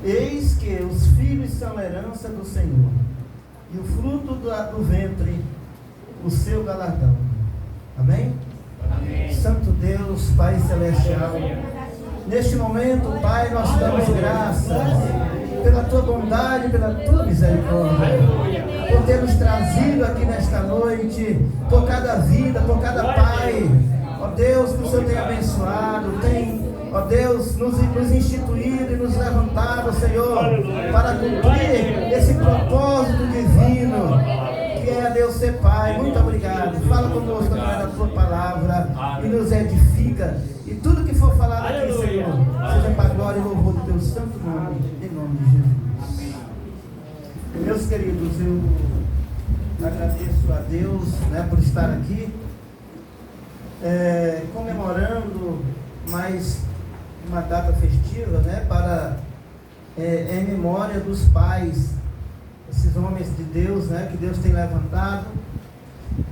Eis que os filhos são herança do Senhor, e o fruto do ventre, o seu galardão. Amém? Amém. Santo Deus, Pai Celestial, neste momento, Pai, nós damos graças pela Tua bondade, pela Tua misericórdia, por ter nos trazido aqui nesta noite, por cada vida, por cada pai. Ó Deus, que o Senhor tem abençoado, tem, ó Deus, nos instituído e nos levantado, Senhor, para cumprir esse propósito divino, que é, Deus, ser Pai. Muito obrigado. Fala conosco através da Tua palavra e nos edifica. E tudo que for falado aqui, Senhor, seja para a glória e louvor do Teu santo nome, em nome de Jesus. Meus queridos, eu agradeço a Deus, né, por estar aqui, comemorando mais uma data festiva, né, em memória dos pais, esses homens de Deus, né, que Deus tem levantado.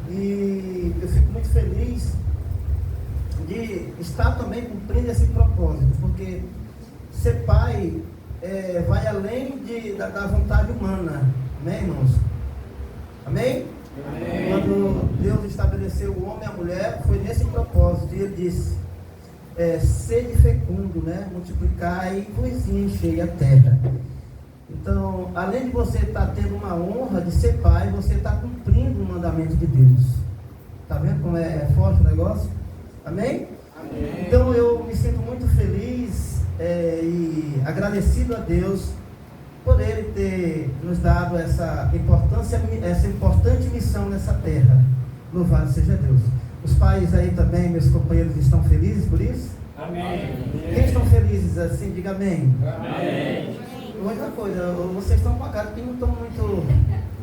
E eu fico muito feliz de estar também cumprindo esse propósito, porque ser pai vai além da vontade humana. Amém, irmãos? Amém? Amém? Quando Deus estabeleceu o homem e a mulher, foi nesse propósito, e Ele disse: sede fecundo, né? Multiplicai e vos enchei a terra. Então, além de você estar tendo uma honra de ser pai, você está cumprindo o mandamento de Deus. Está vendo como é forte o negócio? Amém? Amém. Então eu me sinto muito feliz e agradecido a Deus por Ele ter nos dado essa importante missão nessa terra. Louvado seja Deus. Os pais aí também, meus companheiros, estão felizes por isso? Amém. Quem estão felizes assim, diga amém. Amém. Outra coisa, vocês estão com a cara que não estão muito...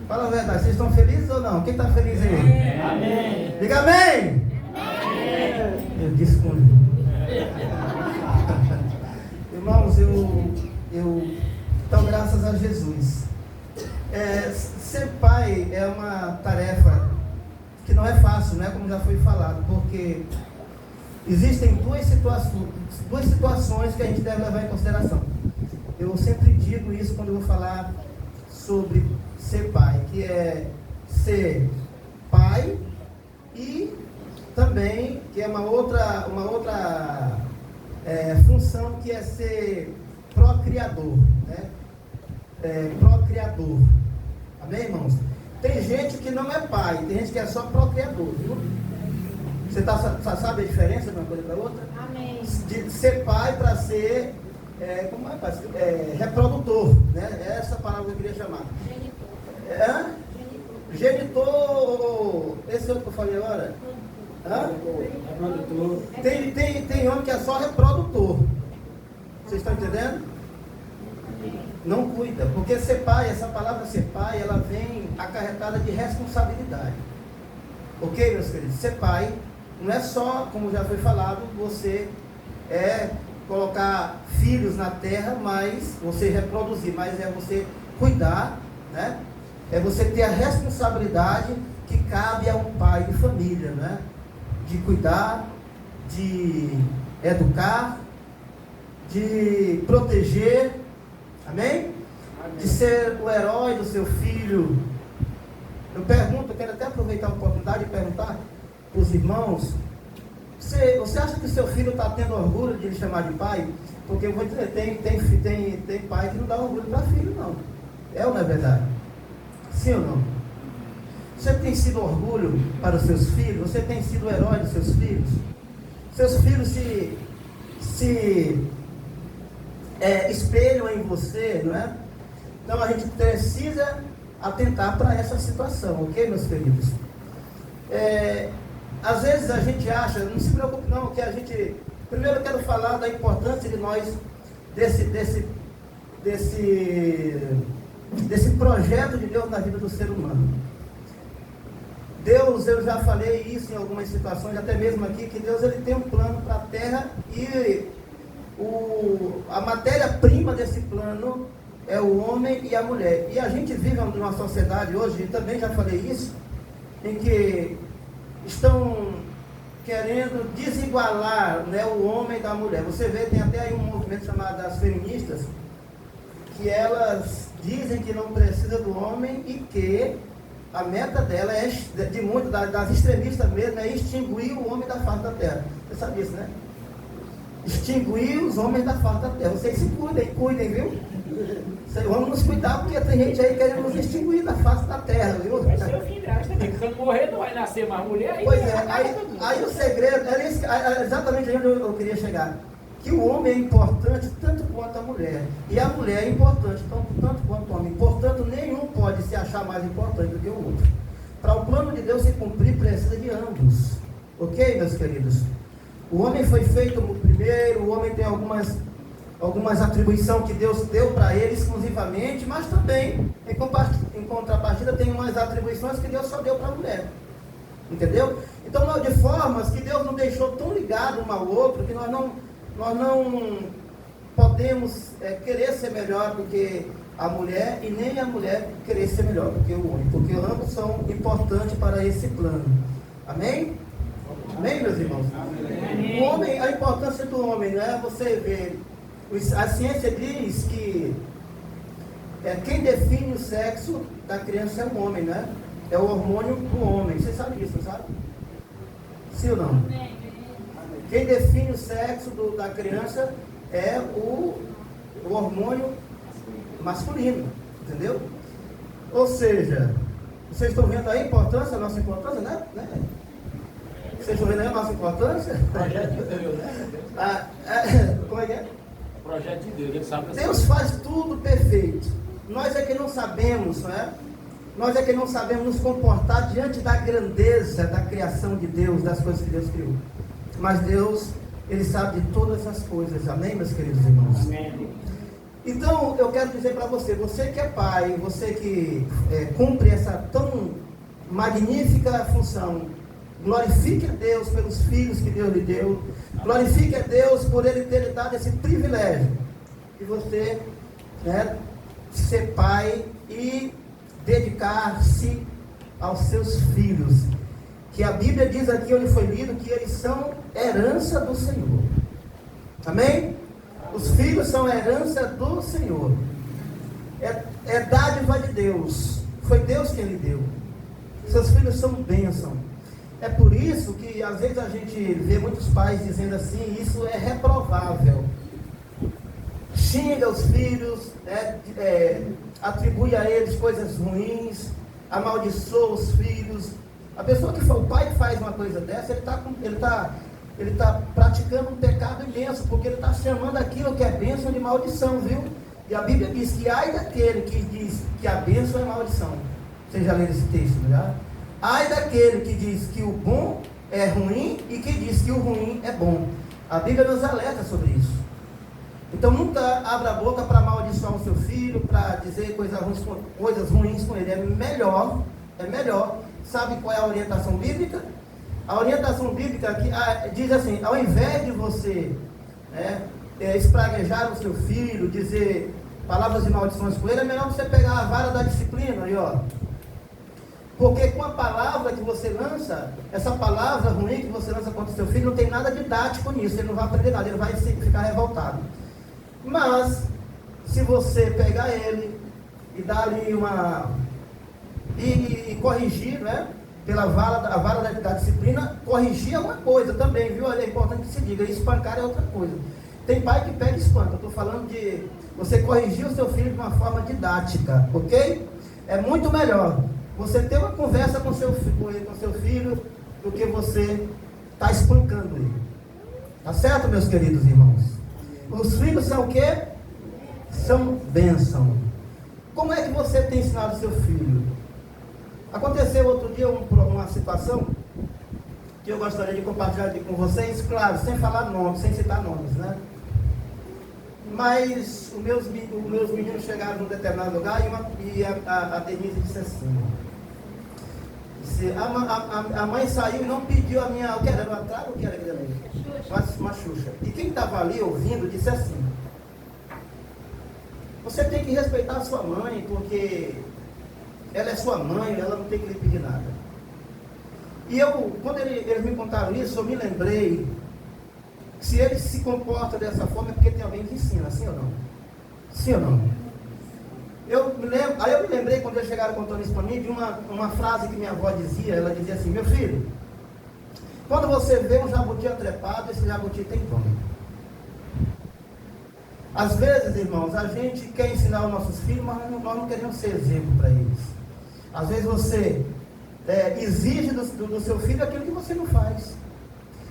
Fala a verdade, vocês estão felizes ou não? Quem está feliz aí? Amém. Diga amém. Amém. Eu disse com irmãos, então, graças a Jesus. Ser pai é uma tarefa que não é fácil, né? Como já foi falado, porque existem duas situações que a gente deve levar em consideração. Eu sempre digo isso quando eu vou falar sobre ser pai, que é ser pai e também, que é uma outra função, que é ser procriador, né? Procriador. Amém, irmãos? Tem gente que não é pai, tem gente que é só procriador, viu? Você sabe a diferença de uma coisa para outra? Amém. De ser pai para ser reprodutor, né? É essa palavra que eu queria chamar. Genitor. Genitor. Esse outro que eu falei agora? Reprodutor. Tem homem que é só reprodutor. Vocês estão entendendo? Não cuida, porque ser pai, essa palavra ser pai, ela vem acarretada de responsabilidade. Ok, meus queridos? Ser pai não é só, como já foi falado, você colocar filhos na terra, mas você reproduzir, mas é você cuidar, né? É você ter a responsabilidade que cabe a um pai de família, né? De cuidar, de educar, de proteger, amém? De ser o herói do seu filho. Eu quero até aproveitar a oportunidade de perguntar para os irmãos: você acha que o seu filho está tendo orgulho de lhe chamar de pai? Porque eu vou dizer, tem pai que não dá orgulho para filho, não. É ou não é verdade? Sim ou não? Você tem sido orgulho para os seus filhos? Você tem sido o herói dos seus filhos? Seus filhos se espelham em você, não é? Então a gente precisa atentar para essa situação, ok, meus queridos? Às vezes a gente acha, não se preocupe não, que a gente... Primeiro eu quero falar da importância de nós, desse projeto de Deus na vida do ser humano. Deus, eu já falei isso em algumas situações, até mesmo aqui, que Deus ele tem um plano para a terra e a matéria-prima desse plano é o homem e a mulher. E a gente vive numa sociedade hoje, e também já falei isso, em que estão querendo desigualar, né, o homem da mulher. Você vê, tem até aí um movimento chamado das feministas, que elas dizem que não precisa do homem e que a meta dela é, de muitas das extremistas mesmo, é extinguir o homem da face da terra. Você sabe disso, né? Extinguir os homens da face da terra. Vocês se cuidem, viu? Vamos nos cuidar, porque tem gente aí querendo nos extinguir da face da terra, viu? Vai ser o fim dela, quando morrer não vai nascer mais mulher. Aí pois é, aí o segredo, é exatamente onde eu queria chegar. Que o homem é importante tanto quanto a mulher. E a mulher é importante tanto quanto o homem. Portanto, nenhum pode se achar mais importante do que o outro. Para o plano de Deus se cumprir, precisa de ambos. Ok, meus queridos? O homem foi feito no primeiro, o homem tem algumas atribuições que Deus deu para ele exclusivamente, mas também, em contrapartida, tem umas atribuições que Deus só deu para a mulher. Entendeu? Então, de formas que Deus não deixou tão ligado um ao outro, que nós não podemos querer ser melhor do que a mulher e nem a mulher querer ser melhor do que o homem, porque ambos são importantes para esse plano. Amém? Amém, meus irmãos? Amém. O homem, a importância do homem, não é você ver, a ciência diz que quem define o sexo da criança é o homem, né? É o hormônio do homem. Você sabe disso, não sabe? Sim ou não? Amém. Quem define o sexo da criança é o hormônio masculino, entendeu? Ou seja, vocês estão vendo aí a nossa importância, né? Vocês estão vendo aí a nossa importância? Projeto de Deus, né? Como é que é? Projeto de Deus, ele sabe. Deus faz tudo perfeito. Nós é que não sabemos, não é? Nós é que não sabemos nos comportar diante da grandeza da criação de Deus, das coisas que Deus criou. Mas Deus, Ele sabe de todas as coisas. Amém, meus queridos irmãos? Amém. Então, eu quero dizer para você que é pai, você que cumpre essa tão magnífica função, glorifique a Deus pelos filhos que Deus lhe deu, glorifique a Deus por Ele ter lhe dado esse privilégio de você ser pai e dedicar-se aos seus filhos, que a Bíblia diz aqui onde foi lido que eles são herança do Senhor. Amém? Os filhos são herança do Senhor. É dádiva de Deus. Foi Deus quem lhe deu. Seus filhos são bênção. É por isso que às vezes a gente vê muitos pais dizendo assim: isso é reprovável. Xinga os filhos, atribui a eles coisas ruins, amaldiçoa os filhos. A pessoa que for o pai que faz uma coisa dessa, ele está praticando um pecado imenso, porque ele está chamando aquilo que é bênção de maldição, viu? E a Bíblia diz que ai daquele que diz que a bênção é maldição. Vocês já leram esse texto, não já? Ai daquele que diz que o bom é ruim e que diz que o ruim é bom. A Bíblia nos alerta sobre isso. Então nunca abra a boca para amaldiçoar o seu filho, para dizer coisas ruins com ele. É melhor. Sabe qual é a orientação bíblica? A orientação bíblica aqui diz assim: ao invés de você espraguejar o seu filho, dizer palavras de maldições com ele, é melhor você pegar a vara da disciplina aí, ó. Porque com a palavra que você lança, essa palavra ruim que você lança contra o seu filho, não tem nada didático nisso, ele não vai aprender nada, ele vai ficar revoltado. Mas, se você pegar ele e dar ali e corrigir, né? Pela vara da disciplina, corrigir é uma coisa também, viu? É importante que se diga, espancar é outra coisa. Tem pai que pega e espanca. Eu estou falando de você corrigir o seu filho de uma forma didática, ok? É muito melhor você ter uma conversa com seu filho do que você estar espancando ele. Tá certo, meus queridos irmãos? Os filhos são o quê? São bênção. Como é que você tem ensinado o seu filho? Aconteceu outro dia uma situação que eu gostaria de compartilhar aqui com vocês, claro, sem falar nomes, sem citar nomes, né? Mas os meus meninos chegaram num determinado lugar e a Denise disse assim: a mãe saiu e não pediu a minha... O que era? Uma trava ou o que era aquilo ali? Uma Xuxa. E quem estava ali ouvindo disse assim: você tem que respeitar a sua mãe, porque ela é sua mãe, ela não tem que lhe pedir nada. E quando eles me contaram isso, eu me lembrei que se ele se comporta dessa forma é porque tem alguém que ensina, sim ou não? Sim ou não? Aí eu me lembrei, quando eles chegaram contando isso para mim, de uma frase que minha avó dizia. Ela dizia assim: meu filho, quando você vê um jabuti atrepado, esse jabuti tem dono. Às vezes, irmãos, a gente quer ensinar os nossos filhos, mas nós não queremos ser exemplo para eles. Às vezes você exige do seu filho aquilo que você não faz.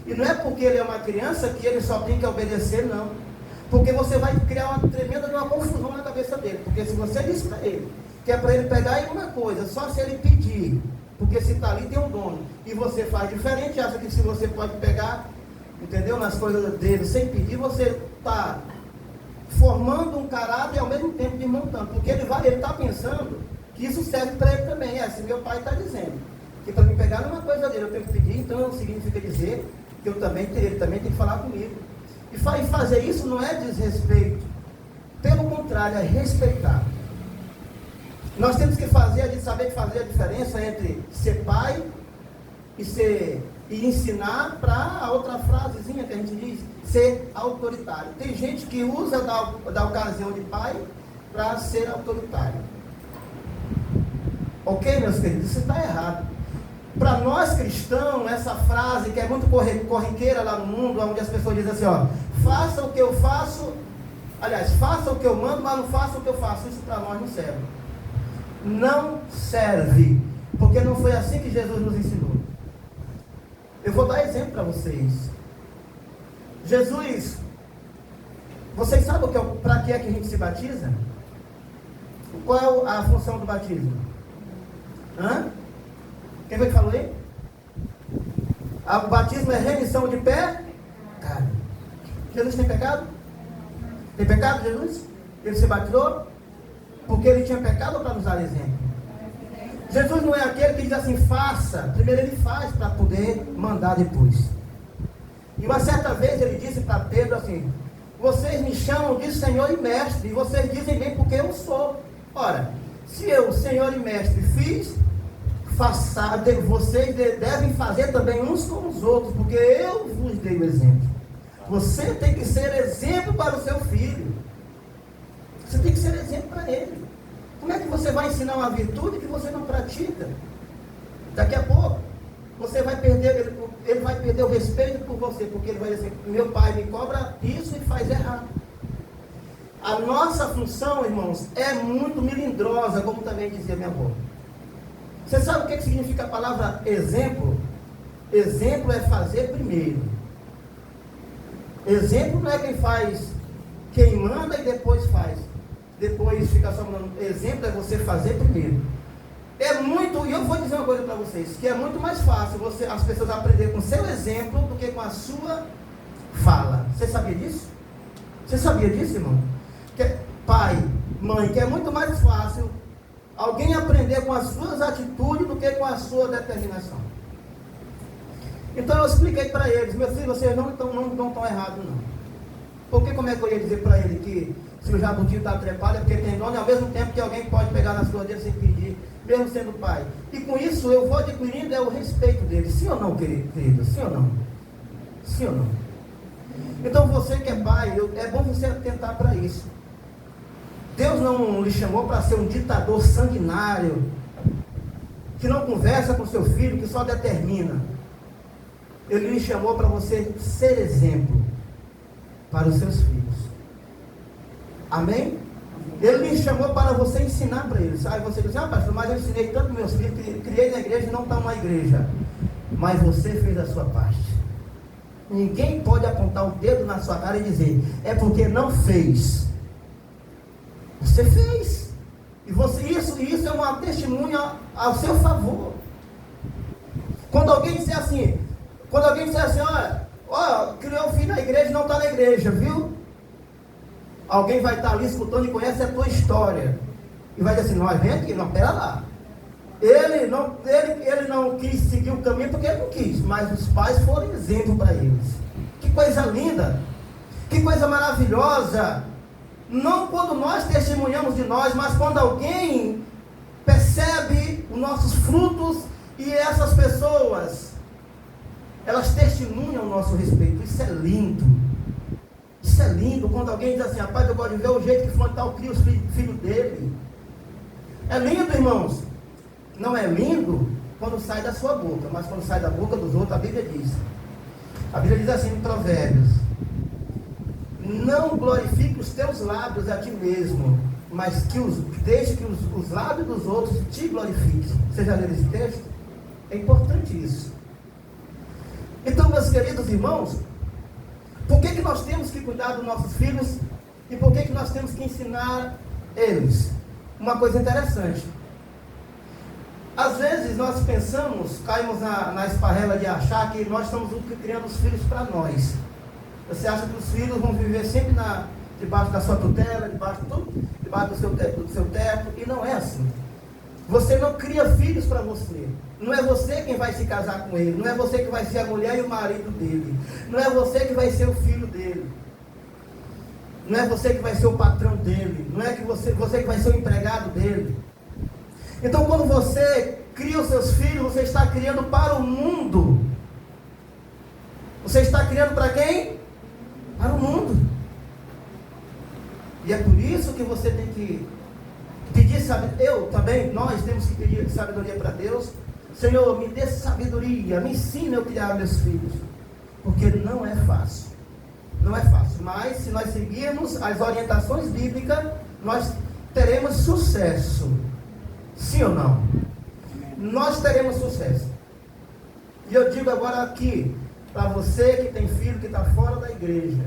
E não é porque ele é uma criança que ele só tem que obedecer, não. Porque você vai criar uma tremenda confusão na cabeça dele. Porque se você diz para ele que é para ele pegar em uma coisa, só se ele pedir, porque se está ali tem um dono, e você faz diferente, acha que se você pode pegar, entendeu, nas coisas dele sem pedir, você está formando um caráter e ao mesmo tempo desmontando. Porque ele está pensando que isso serve para ele também. Se meu pai está dizendo que para me pegar numa coisa dele eu tenho que pedir, então significa dizer que ele também tem que falar comigo. E fazer isso não é desrespeito, pelo contrário, é respeitar. Nós temos que saber fazer a diferença entre ser pai e ensinar, para a outra frasezinha que a gente diz, ser autoritário. Tem gente que usa da ocasião de pai para ser autoritário. Ok, meus queridos? Isso está errado. Para nós cristãos, essa frase que é muito corriqueira lá no mundo, onde as pessoas dizem assim, faça o que eu faço, faça o que eu mando, mas não faça o que eu faço. Isso para nós não serve. Não serve, porque não foi assim que Jesus nos ensinou. Eu vou dar exemplo para vocês. Jesus, vocês sabem para que é que a gente se batiza? Qual é a função do batismo? Quem foi que falou aí? O batismo é remissão de pecado. Jesus tem pecado? Tem pecado, Jesus? Ele se batizou porque ele tinha pecado ou para nos dar exemplo? Jesus não é aquele que diz assim, faça. Primeiro ele faz para poder mandar depois. E uma certa vez ele disse para Pedro assim, vocês me chamam de Senhor e Mestre, e vocês dizem bem porque eu sou. Ora, se eu, Senhor e Mestre, fiz, vocês devem fazer também uns com os outros, porque eu vos dei o exemplo. Você tem que ser exemplo para o seu filho. Você tem que ser exemplo para ele. Como é que você vai ensinar uma virtude que você não pratica? Daqui a pouco, você vai perder, ele vai perder o respeito por você, porque ele vai dizer, meu pai me cobra isso e faz errado. A nossa função, irmãos, é muito melindrosa, como também dizia minha avó. Você sabe o que significa a palavra exemplo? Exemplo é fazer primeiro. Exemplo não é quem manda e depois faz. Depois fica só mandando. Exemplo é você fazer primeiro. E eu vou dizer uma coisa para vocês, que é muito mais fácil as pessoas aprenderem com seu exemplo do que com a sua fala. Você sabia disso? Você sabia disso, irmão? Pai, mãe, que é muito mais fácil alguém aprender com as suas atitudes do que com a sua determinação. Então eu expliquei para eles, meus filhos, vocês não estão errados não. Porque como é que eu ia dizer para ele que se o jabuti está trepado é porque tem dono, e ao mesmo tempo que alguém pode pegar nas suas dele sem pedir, mesmo sendo pai. E com isso eu vou adquirindo o respeito dele. Sim ou não, querido? Sim ou não? Sim ou não? Então você que é pai, é bom você atentar para isso. Deus não lhe chamou para ser um ditador sanguinário, que não conversa com seu filho, que só determina. Ele lhe chamou para você ser exemplo para os seus filhos. Amém? Ele lhe chamou para você ensinar para eles. Aí você diz, pastor, mas eu ensinei tanto meus filhos, criei na igreja e não estão na igreja. Mas você fez a sua parte. Ninguém pode apontar o dedo na sua cara e dizer, é porque não fez. Você fez. E isso é uma testemunha ao seu favor. Quando alguém disser assim, olha, criou um filho na igreja e não está na igreja, viu? Alguém vai estar ali escutando e conhece a tua história. E vai dizer assim, nós vem aqui, não, pera lá. Ele não quis seguir o caminho porque ele não quis, mas os pais foram exemplo para eles. Que coisa linda, que coisa maravilhosa. Não quando nós testemunhamos de nós, mas quando alguém percebe os nossos frutos e essas pessoas, elas testemunham o nosso respeito. Isso é lindo. Isso é lindo quando alguém diz assim, rapaz, eu gosto de ver o jeito que fulano tal cria os filhos dele. É lindo, irmãos. Não é lindo quando sai da sua boca, mas quando sai da boca dos outros, a Bíblia diz. A Bíblia diz assim em Provérbios: não glorifique os teus lábios a ti mesmo, mas deixe que os lábios dos outros te glorifiquem. Você já leu esse texto? É importante isso. Então, meus queridos irmãos, por que nós temos que cuidar dos nossos filhos e por que nós temos que ensinar eles? Uma coisa interessante. Às vezes nós pensamos, caímos na esparrela de achar que nós estamos criando os filhos para nós. Você acha que os filhos vão viver sempre debaixo da sua tutela, debaixo do seu teto, e não é assim. Você não cria filhos para você. Não é você quem vai se casar com ele. Não é você que vai ser a mulher e o marido dele. Não é você que vai ser o filho dele. Não é você que vai ser o patrão dele. Não é que você que vai ser o empregado dele. Então, quando você cria os seus filhos, você está criando para o mundo. Você está criando para quem? Para o mundo. E é por isso que você tem que pedir sabedoria. Nós temos que pedir sabedoria para Deus. Senhor, me dê sabedoria, me ensine a criar meus filhos. Porque não é fácil. Não é fácil. Mas se nós seguirmos as orientações bíblicas, nós teremos sucesso. Sim ou não? Nós teremos sucesso. E eu digo agora aqui, para você que tem filho que está fora da igreja.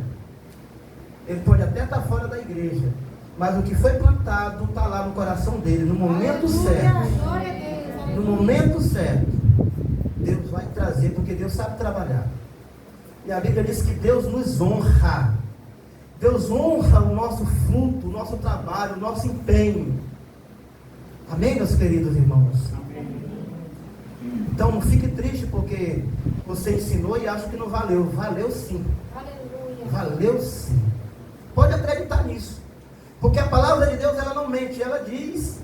Ele pode até estar fora da igreja, mas o que foi plantado está lá no coração dele, no momento certo. No momento certo, Deus vai trazer, porque Deus sabe trabalhar. E a Bíblia diz que Deus nos honra. Deus honra o nosso fruto, o nosso trabalho, o nosso empenho. Amém, meus queridos irmãos? Amém. Então não fique triste porque você ensinou e acha que não valeu. Valeu sim. Aleluia. Valeu sim. Pode acreditar nisso. Porque a palavra de Deus, ela não mente. Ela diz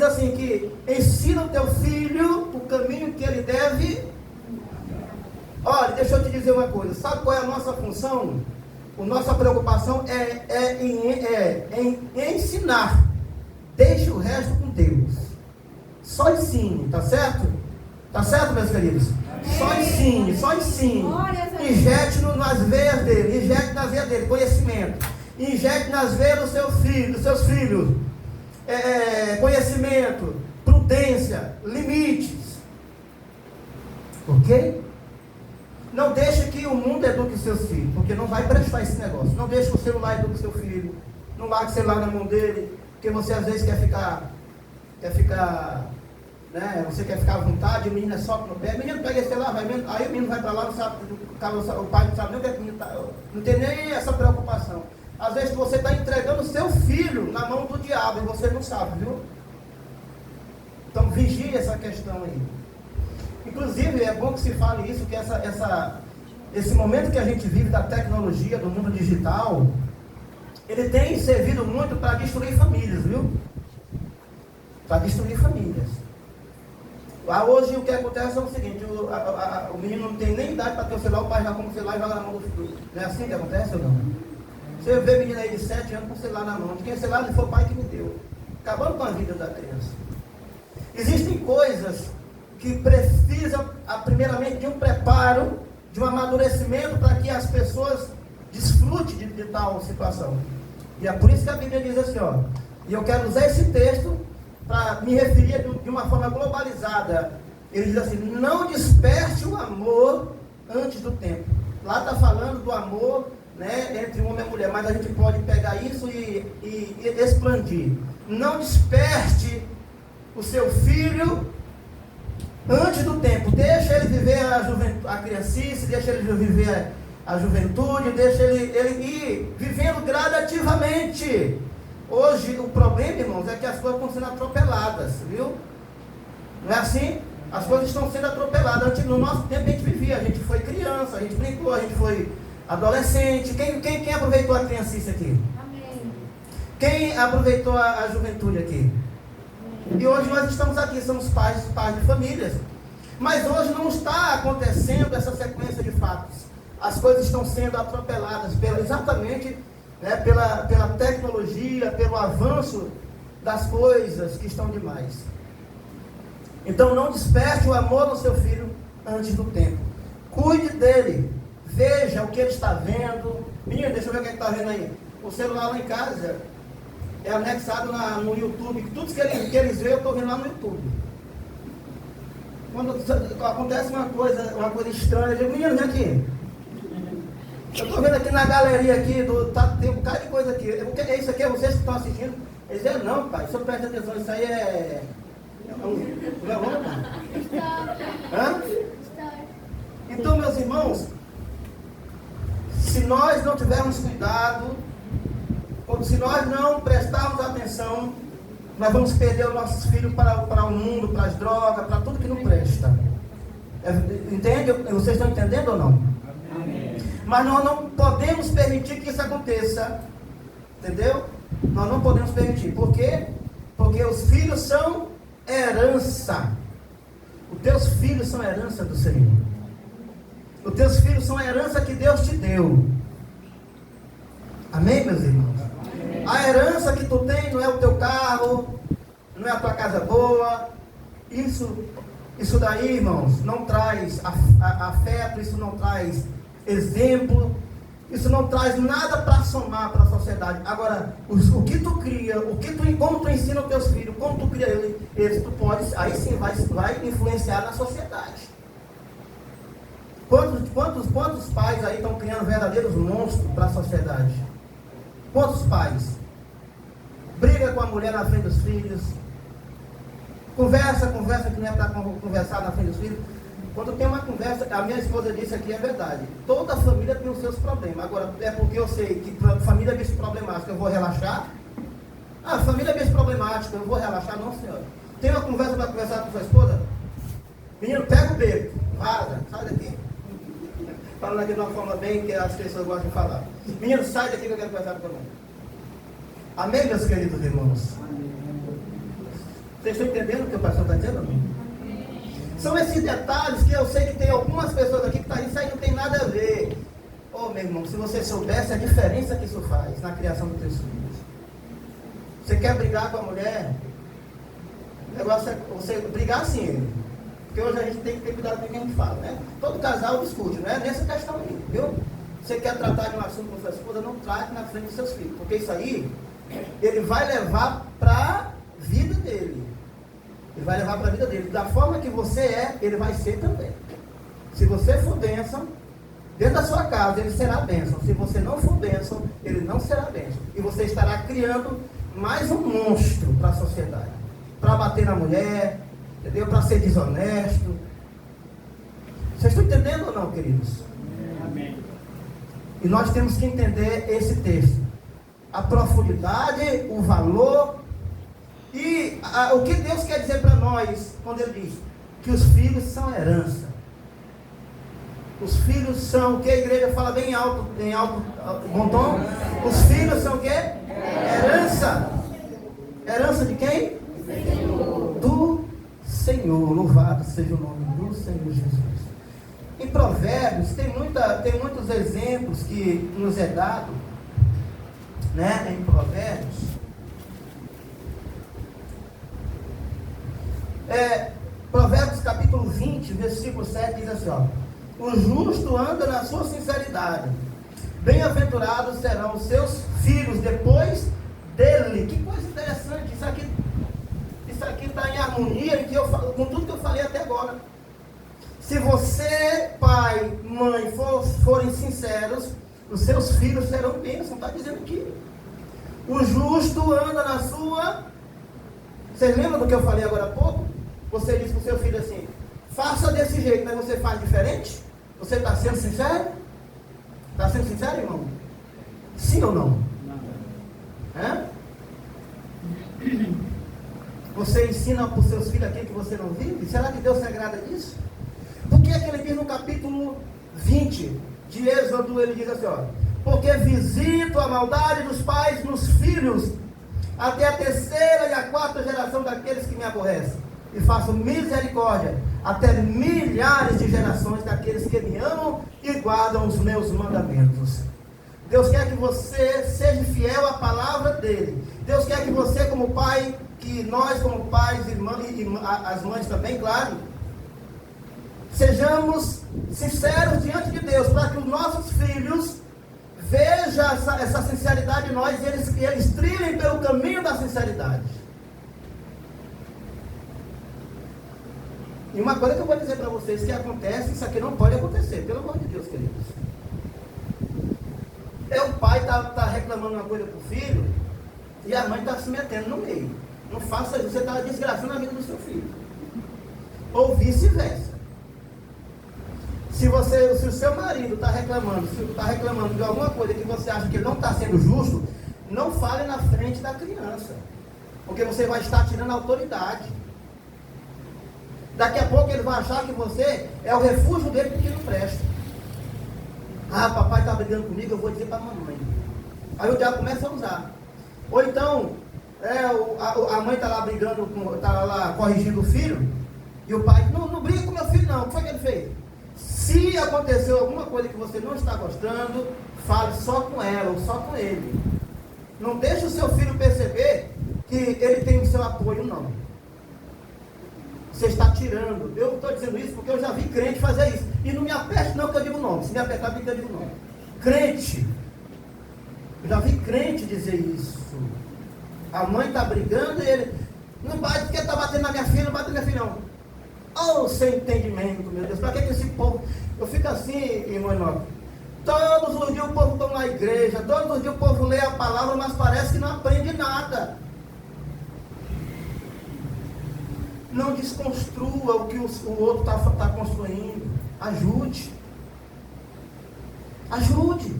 assim que ensina o teu filho o caminho que ele deve. Olha, deixa eu te dizer uma coisa. Sabe qual é a nossa função? A nossa preocupação é em ensinar. Deixe o resto com Deus. Só ensine, tá certo? Tá certo, meus queridos? Só ensine, só ensine. Injete nas veias dele, conhecimento. Injete nas veias dos seus filhos, conhecimento, prudência, limites. Ok? Não deixe que o mundo eduque seus filhos, porque não vai prestar esse negócio. Não deixe que o celular eduque seu filho. Não largue o celular na mão dele, porque você às vezes quer ficar, né? Você quer ficar à vontade, o menino é só no pé. O menino pega esse celular, aí o menino vai para lá, não sabe, o pai não sabe nem o que é que o menino está. Não tem nem essa preocupação. Às vezes você está entregando o seu filho na mão do diabo e você não sabe, viu? Então vigie essa questão aí. Inclusive é bom que se fale isso, que esse momento que a gente vive da tecnologia, do mundo digital, ele tem servido muito para destruir famílias, viu? Para destruir famílias. Hoje o que acontece é o seguinte, o menino não tem nem idade para ter o celular, o pai já compra o celular e joga na mão do filho. Não é assim que acontece ou não? Você vê menino aí de 7 anos com o celular na mão, de quem o celular não foi o pai que me deu. Acabando com a vida da criança. Existem coisas que precisam, primeiramente, de um preparo, de um amadurecimento para que as pessoas desfrutem de tal situação. E é por isso que a Bíblia diz assim, ó, e eu quero usar esse texto para me referir de uma forma globalizada. Ele diz assim: não desperte o amor antes do tempo. Lá está falando do amor, né, entre homem e mulher, mas a gente pode pegar isso e expandir. Não desperte o seu filho antes do tempo. Deixa ele viver a criancice, deixa ele viver a juventude, deixa ele ir vivendo gradativamente. Hoje o problema, irmãos, é que as coisas estão sendo atropeladas, viu? Não é assim? As coisas estão sendo atropeladas. Antes, no nosso tempo a gente vivia, a gente foi criança, a gente brincou, a gente foi adolescente. Quem aproveitou a criancice aqui? Amém. Quem aproveitou a juventude aqui? E hoje nós estamos aqui, somos pais de famílias. Mas hoje não está acontecendo essa sequência de fatos. As coisas estão sendo atropeladas exatamente, né, pela tecnologia, pelo avanço das coisas que estão demais. Então não desperte o amor do seu filho antes do tempo. Cuide dele. Veja o que ele está vendo. Menina, deixa eu ver o que ele está vendo aí. O celular lá em casa é anexado no YouTube. Tudo que eles veem, eu estou vendo lá no YouTube. Quando acontece uma coisa estranha, eu digo, menino, vem aqui. Eu estou vendo aqui na galeria aqui, tem um bocado de coisa aqui. É isso aqui, é vocês que estão assistindo? Eles dizem, não, pai, só presta atenção, isso aí é Hã? Então, meus irmãos, se nós não tivermos cuidado, se nós não prestarmos atenção, nós vamos perder os nossos filhos para o mundo, para as drogas, para tudo que não presta. Entende? Vocês estão entendendo ou não? Amém. Mas nós não podemos permitir que isso aconteça. Entendeu? Nós não podemos permitir. Por quê? Porque os filhos são herança. Os teus filhos são herança do Senhor. Os teus filhos são a herança que Deus te deu. Amém, meus irmãos? Amém. A herança que tu tem não é o teu carro, não é a tua casa boa. Isso daí, irmãos, não traz afeto, isso não traz exemplo, isso não traz nada para somar para a sociedade. Agora, o que tu cria, como tu ensina os teus filhos, como tu cria eles, tu pode, aí sim vai influenciar na sociedade. Quantos pais aí estão criando verdadeiros monstros para a sociedade? Quantos pais? Briga com a mulher na frente dos filhos. Conversa que não é para conversar na frente dos filhos. Quando tem uma conversa, a minha esposa disse aqui, é verdade. Toda família tem os seus problemas. Agora, é porque eu sei que família bicho problemática, eu vou relaxar? Ah, família bicho problemática, eu vou relaxar? Não, senhora. Tem uma conversa para conversar com sua esposa? Menino, pega o beco. Vaza, sai daqui. Falando aqui de uma forma bem que as pessoas gostam de falar. Menino, sai daqui que eu quero conversar com você. Amém, meus queridos irmãos? Vocês estão entendendo o que o pastor está dizendo? Amém? São esses detalhes que eu sei que tem algumas pessoas aqui que estão isso aí não tem nada a ver. Oh, meu irmão, se você soubesse a diferença que isso faz na criação dos teus filhos. Você quer brigar com a mulher? O negócio é você brigar assim. Porque hoje a gente tem que ter cuidado com o que a gente fala, né? Todo casal discute, não é nessa questão aí, viu? Você quer tratar de um assunto com sua esposa, não trate na frente dos seus filhos. Porque isso aí, ele vai levar para a vida dele. Ele vai levar para a vida dele. Da forma que você é, ele vai ser também. Se você for bênção, dentro da sua casa, ele será bênção. Se você não for bênção, ele não será bênção. E você estará criando mais um monstro para a sociedade. Para bater na mulher, entendeu? Para ser desonesto. Vocês estão entendendo ou não, queridos? Amém. E nós temos que entender esse texto. A profundidade, o valor e o que Deus quer dizer para nós quando Ele diz que os filhos são herança. Os filhos são o que a igreja fala bem alto, bom tom? Os filhos são o que? Herança. Herança de quem? Do Senhor. Louvado seja o nome do Senhor Jesus. Em Provérbios tem muitos exemplos que nos é dado, né? Em Provérbios. Provérbios capítulo 20, versículo 7 diz assim, ó: o justo anda na sua sinceridade, bem-aventurados serão os seus filhos depois dele. Que coisa interessante, isso aqui está em harmonia com tudo que eu falei até agora. Se você, pai, mãe, forem sinceros, os seus filhos serão bênçãos. Está dizendo aqui, o justo anda na sua. Vocês lembram do que eu falei agora há pouco? Você disse para o seu filho assim: faça desse jeito, mas você faz diferente? Você está sendo sincero? Está sendo sincero, irmão? Sim ou não? Não. Você ensina para os seus filhos aquilo que você não vive? Será que Deus se agrada disso? Por que é que ele diz no capítulo 20 de Êxodo, ele diz assim, ó: porque visito a maldade dos pais nos filhos, até a terceira e a quarta geração daqueles que me aborrecem, e faço misericórdia até milhares de gerações daqueles que me amam e guardam os meus mandamentos. Deus quer que você seja fiel à palavra dele. Deus quer que você, como pai, que nós como pais, irmãos e as mães também, claro, sejamos sinceros diante de Deus, para que os nossos filhos vejam essa sinceridade em nós e eles trilhem pelo caminho da sinceridade. E uma coisa que eu vou dizer para vocês que acontece, isso aqui não pode acontecer, pelo amor de Deus, queridos. O pai está reclamando uma coisa para o filho e a mãe está se metendo no meio. Não faça isso, você está desgraçando a vida do seu filho. Ou vice-versa. Se o seu marido está reclamando de alguma coisa que você acha que ele não está sendo justo, não fale na frente da criança. Porque você vai estar tirando a autoridade. Daqui a pouco ele vai achar que você é o refúgio dele porque não presta. Ah, papai está brigando comigo, eu vou dizer para a mamãe. Aí o diabo começa a usar. Ou então, a mãe está lá brigando, está lá corrigindo o filho, e o pai, não briga com meu filho não, o que foi que ele fez? Se aconteceu alguma coisa que você não está gostando, fale só com ela ou só com ele. Não deixe o seu filho perceber que ele tem o seu apoio, não. Você está tirando. Eu estou dizendo isso porque eu já vi crente fazer isso. E não me aperte não que eu digo nome. Se me apertar, eu digo nome. Crente. Eu já vi crente dizer isso. A mãe está brigando e ele não bate porque está batendo na minha filha, não bate na minha filha não. Oh, sem entendimento, meu Deus. Para que esse povo... Eu fico assim, irmão. Todos os dias o povo está na igreja, todos os dias o povo lê a palavra, mas parece que não aprende nada. Não desconstrua o que o outro está construindo. Ajude. Ajude.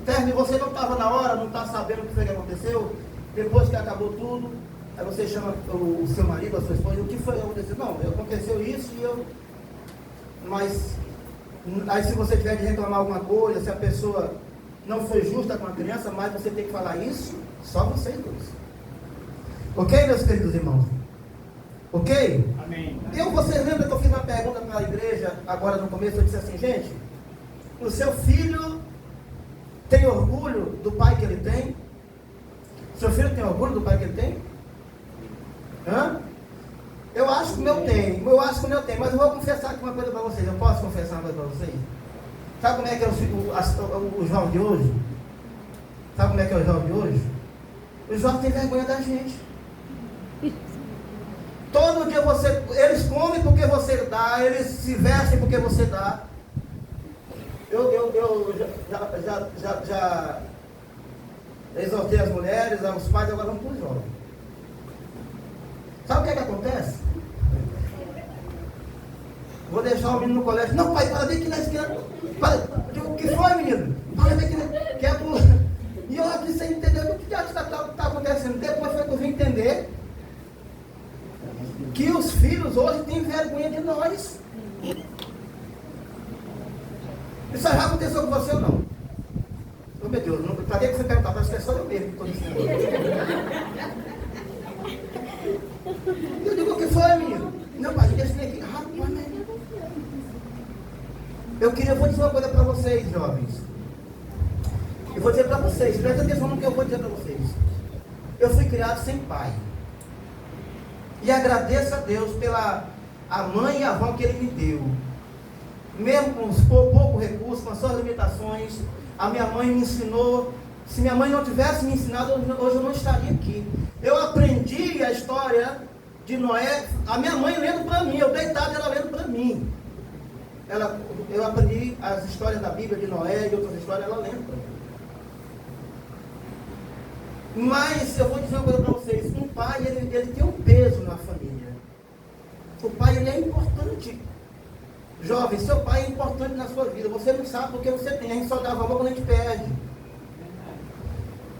Terme, você não estava na hora, não está sabendo o que foi que aconteceu. Depois que acabou tudo, aí você chama o seu marido, a sua esposa, o que foi que aconteceu? Não, aconteceu isso e eu... Mas, aí se você tiver de reclamar alguma coisa, se a pessoa não foi justa com a criança, mas você tem que falar isso, só vocês dois. Ok, meus queridos irmãos? Ok? Amém. Vocês lembram que eu fiz uma pergunta para a igreja, agora no começo, eu disse assim, gente, o seu filho tem orgulho do pai que ele tem? Seu filho tem orgulho do pai que ele tem? Hã? Eu acho que o meu tem, mas eu vou confessar aqui uma coisa para vocês. Eu posso confessar uma coisa para vocês? Sabe como é que é o jovem de hoje? Sabe como é que é o jovem de hoje? Os jovens têm vergonha da gente. Todo dia eles comem porque você dá, eles se vestem porque você dá. Eu já exortei as mulheres, os pais, agora vamos para os jovens. Sabe o que é que acontece? Vou deixar o menino no colégio. Não, pai, para ver aqui na esquina. O que foi, menino? Para ver aqui na esquina. E eu aqui sem entender o que está acontecendo. Depois foi que eu vim entender que os filhos hoje têm vergonha de nós. Isso já aconteceu com você ou não? Oh, meu Deus, para que você perguntar? Parece que é só eu mesmo que estou dizendo. Eu digo, o que foi, menino? Não, pai, deixa eu aqui. Rapaz, eu vou dizer uma coisa para vocês, jovens. Eu vou dizer para vocês, presta atenção no que eu vou dizer para vocês. Eu fui criado sem pai. E agradeço a Deus pela a mãe e a avó que Ele me deu. Mesmo com pouco recurso, com as suas limitações, a minha mãe me ensinou. Se minha mãe não tivesse me ensinado, hoje eu não estaria aqui. Eu aprendi a história de Noé, a minha mãe lendo para mim, eu deitado ela lendo para mim. Eu aprendi as histórias da Bíblia de Noé e outras histórias, ela lendo para mim. Mas eu vou dizer uma coisa para vocês, um pai, ele tem um peso na família. O pai, ele é importante. Jovem, seu pai é importante na sua vida. Você não sabe porque você tem, a gente só dá valor quando a gente perde.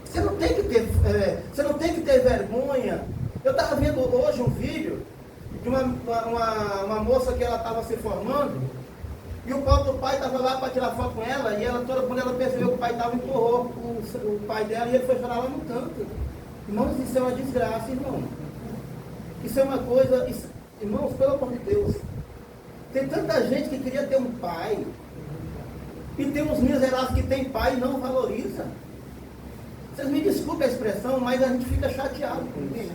Você não tem que ter vergonha. Eu estava vendo hoje um vídeo de uma moça que ela estava se formando, e o próprio pai estava lá para tirar foto com ela, e ela, quando ela percebeu que o pai estava, empurrou o pai dela, e ele foi chorar lá no canto. Irmãos, isso é uma desgraça, irmão. Isso é uma coisa, irmãos, pelo amor de Deus. Tem tanta gente que queria ter um pai. E tem uns miseráveis que tem pai e não valoriza. Vocês me desculpem a expressão, mas a gente fica chateado com isso.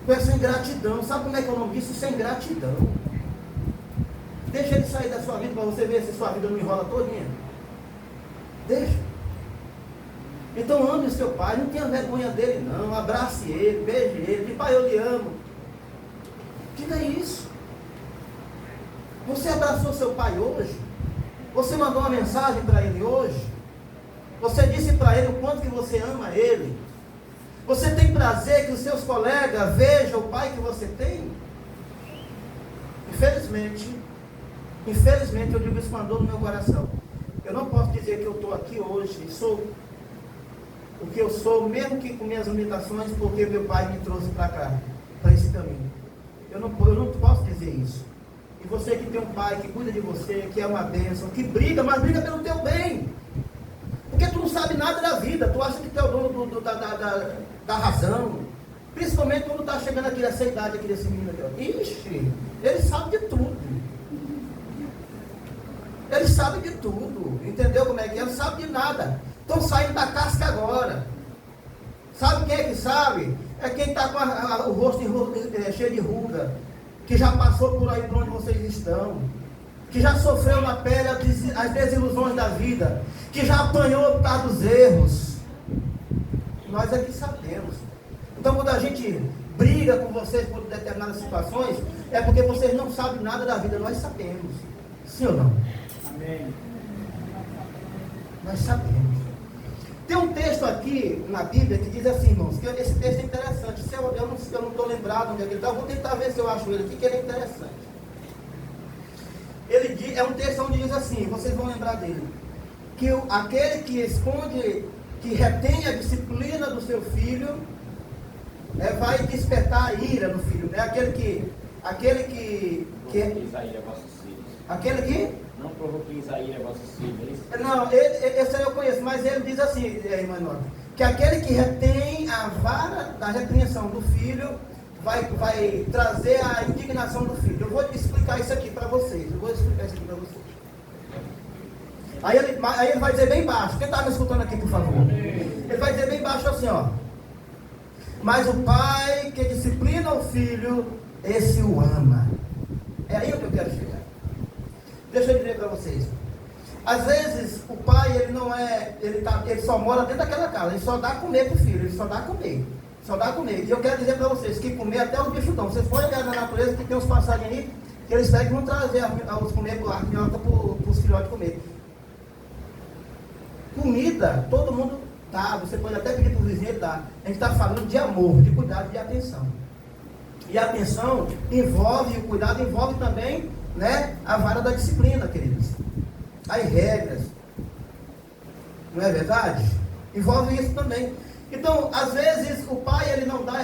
Com essa ingratidão. Sabe como é que eu não disse? Isso é ingratidão. Deixa ele sair da sua vida para você ver se sua vida não enrola todinha. Deixa. Então ame o seu pai, não tenha vergonha dele não. Abrace ele, beije ele, diga, pai, eu lhe amo. Diga isso. Você abraçou seu pai hoje? Você mandou uma mensagem para ele hoje? Você disse para ele o quanto que você ama ele? Você tem prazer que os seus colegas vejam o pai que você tem? Infelizmente eu digo isso com a dor no meu coração. Eu não posso dizer que eu estou aqui hoje e sou o que eu sou, mesmo que com minhas limitações, porque meu pai me trouxe para cá, para esse caminho. Eu não posso dizer isso. E você que tem um pai que cuida de você, que é uma bênção, que briga, mas briga pelo teu bem. Porque tu não sabe nada da vida, tu acha que tu é o dono da razão. Principalmente quando está chegando aqui nessa idade aqui desse menino aqui. Ixi, ele sabe de tudo. Ele sabe de tudo. Entendeu como é que é? Ele sabe de nada. Estão saindo da casca agora. Sabe quem é que sabe? É quem está com o rosto cheio de ruga. Que já passou por aí por onde vocês estão. Que já sofreu na pele as desilusões da vida. Que já apanhou por causa dos erros. Nós é que sabemos. Então quando a gente briga com vocês por determinadas situações, é porque vocês não sabem nada da vida. Nós sabemos. Sim ou não? Amém. Nós sabemos. Tem um texto aqui na Bíblia que diz assim, irmãos, que esse texto é interessante. Se eu não estou lembrado onde é que ele está, eu vou tentar ver se eu acho ele aqui, que ele é interessante. É um texto onde diz assim, vocês vão lembrar dele, que aquele que esconde, que retém a disciplina do seu filho, vai despertar a ira no filho, né? Aquele que aquele que não provoqueis a ira a vossos filhos. Não, esse aí eu conheço, mas ele diz assim, Emmanuel, que aquele que retém a vara da repreensão do filho vai trazer a indignação do filho. Eu vou explicar isso aqui para vocês. Aí ele vai dizer bem baixo. Quem está me escutando aqui, por favor? Ele vai dizer bem baixo assim, ó. Mas o pai que disciplina o filho, esse o ama. É aí que eu quero chegar. Deixa eu dizer para vocês. Às vezes o pai, ele só mora dentro daquela casa, ele só dá comer para o filho, ele só dá comer. E eu quero dizer para vocês que comer até os bichos dão. Vocês podem olhar na natureza que tem uns passarinhos aí, que eles pegam e vão trazer os comer para os filhotes comer. Comida, todo mundo dá, você pode até pedir para o vizinho, ele dá. A gente está falando de amor, de cuidado, de atenção. E a atenção envolve, o cuidado envolve também, né, a vara da disciplina, queridos. As regras. Não é verdade? Envolve isso também. Então, às vezes, o pai, ele não dá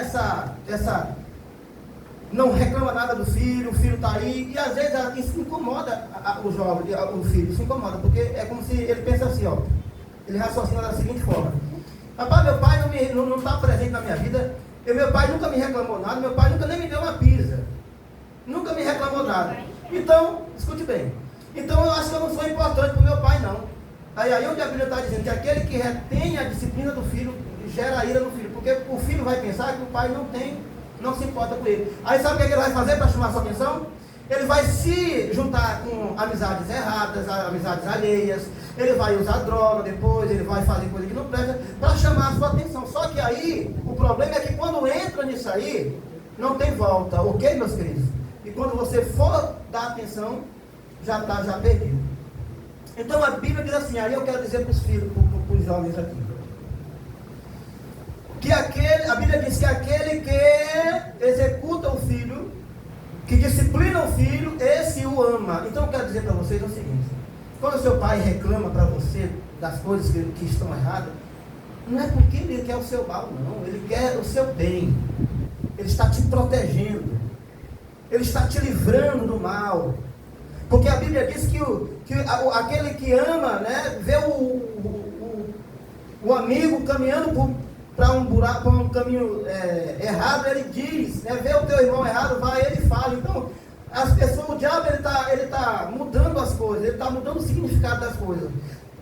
não reclama nada do filho, o filho está aí, e às vezes isso incomoda o jovem, o filho, isso incomoda, porque é como se ele pensa assim, ó, ele raciocina da seguinte forma: rapaz, meu pai não está presente na minha vida, meu pai nunca me reclamou nada, meu pai nunca nem me deu uma pizza, nunca me reclamou nada. Então, escute bem, então eu acho que eu não sou importante para o meu pai, não. Aí onde a Bíblia está dizendo que aquele que retém a disciplina do filho gera ira no filho, porque o filho vai pensar que o pai não se importa com ele. Aí sabe o que ele vai fazer para chamar a sua atenção? Ele vai se juntar com amizades erradas, amizades alheias, ele vai usar droga depois, ele vai fazer coisa que não presta, para chamar a sua atenção. Só que aí, o problema é que quando entra nisso aí, não tem volta, ok, meus queridos? E quando você for dar atenção, já perdido. Então a Bíblia diz assim, aí eu quero dizer para os filhos, para os jovens aqui, que a Bíblia diz que aquele que executa o filho, que disciplina o filho, esse o ama. Então eu quero dizer para vocês o seguinte: quando o seu pai reclama para você das coisas que estão erradas, não é porque ele quer o seu mal, não, ele quer o seu bem, ele está te protegendo, ele está te livrando do mal, porque a Bíblia diz que aquele que ama, né, vê o amigo caminhando para um caminho errado, ele diz, né, vê o teu irmão errado, vai, ele fala. Então, as pessoas, o diabo ele tá mudando as coisas, ele está mudando o significado das coisas.